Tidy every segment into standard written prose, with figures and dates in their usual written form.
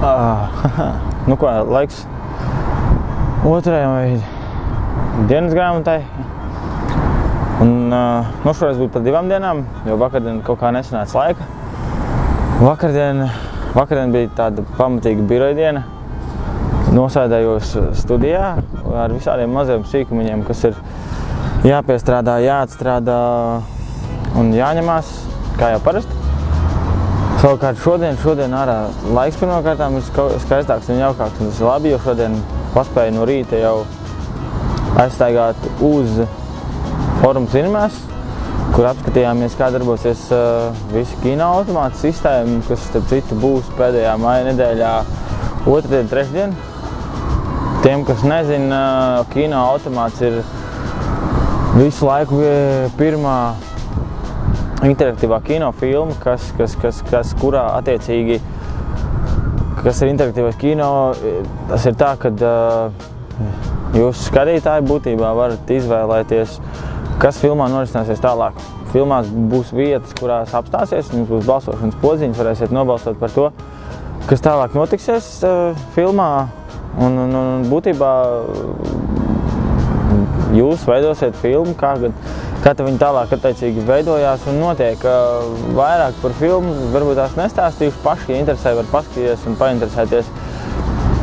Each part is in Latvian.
Nu ko, laiks otrajam vai dienas grāmatai. Un šoreiz būtu par 2 dienām, jo vakardien kaut kā nesanāca laika. Vakardien bija tāda pamatīga biroja diena. Nosēdējos studijā ar visādiem maziem sīkumiņiem, kas ir jāpiestrādā, jāatstrādā un jāņemās, kā jau parasti. Savukārt šodien ārā laiks pirmkārtām ir skaistāks un jaukāks, un tas ir labi, jo šodien paspēju no rīta jau aizstaigāt uz Forum Cinemās, kur apskatījāmies, kā darbosies visi kinoautomātu sistēma, kas, starp citu, būs pēdējā maija nedēļā otrdien, trešdien. Tiem, kas nezina, kinoautomāts ir visu laiku pirmā interaktīvā kinofilma, kurā attiecīgi, kas ir interaktīvais kino, tas ir tā, kad jūs skatītāji būtībā varat izvēlēties, kas filmā norisināsies tālāk. Filmās būs vietas, kurās apstāsies, jums būs balsošanas podziņas, varēsiet nobalsot par to, kas tālāk notiksies filmā, un būtībā jūs veidosiet filmu, kā viņa tālāk attiecīgi veidojās un notiek. Vairāk par filmu varbūt tās nestāstīšu, paši, ja interesē, var paskatīties un painteresēties.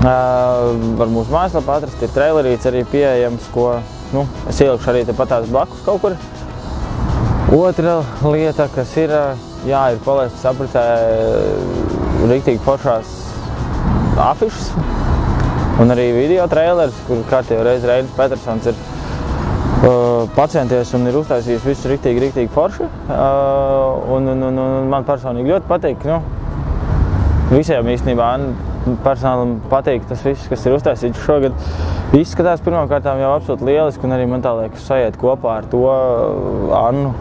Var mūsu mājaslapā atrast, ir trailerīts arī pieejams, ko es ielikšu arī tepatās blakus kaut kur. Otra lieta, kas ir, ir palaistas apritē riktīgi foršās afišas un arī video trailers, kur kārtējo reizi Reinis Petersons ir pacienties un ir uztaisījis visu riktīgi forši. Un man personīgi ļoti patīk, visiem īstenībā personālam patīk tas viss, kas ir uztaisīts šogad. Izskatās pirmkārtām jau absolūti lieliski, un arī man tā liekas sajiet kopā ar to Annu,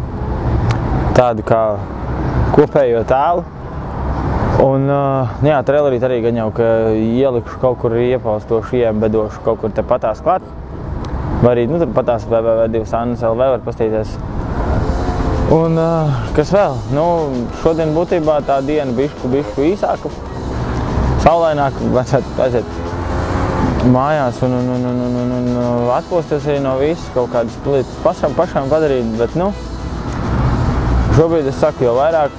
tādu kā kopējo tēlu. Un, trailerīt arī gan jau, ka ielikšu kaut kur iepaustošu, iembedošu kaut kur tepatās klāt. Vai arī, turpatās www.2annas.lv var pastīties. Un, kas vēl? Šodien būtībā tā diena bišku īsāka, saulaināka, vajadzētu aiziet mājās un atpūsties arī no visas kaut kādas lietas pašām padarīt, bet, šobrīd es saku, jo vairāk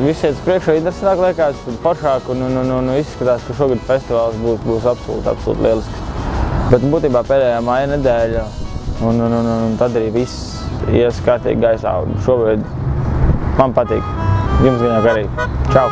viss iet priekšā interesantāk liekas, foršāk un izskatās, ka šogad festivāls būs absolūti lielisks. Bet būtībā pēdējā maija nedēļa un tad arī viss ies kārtīgi gaisā. Šobrīd man patīk. Jums gan jau arī. Čau!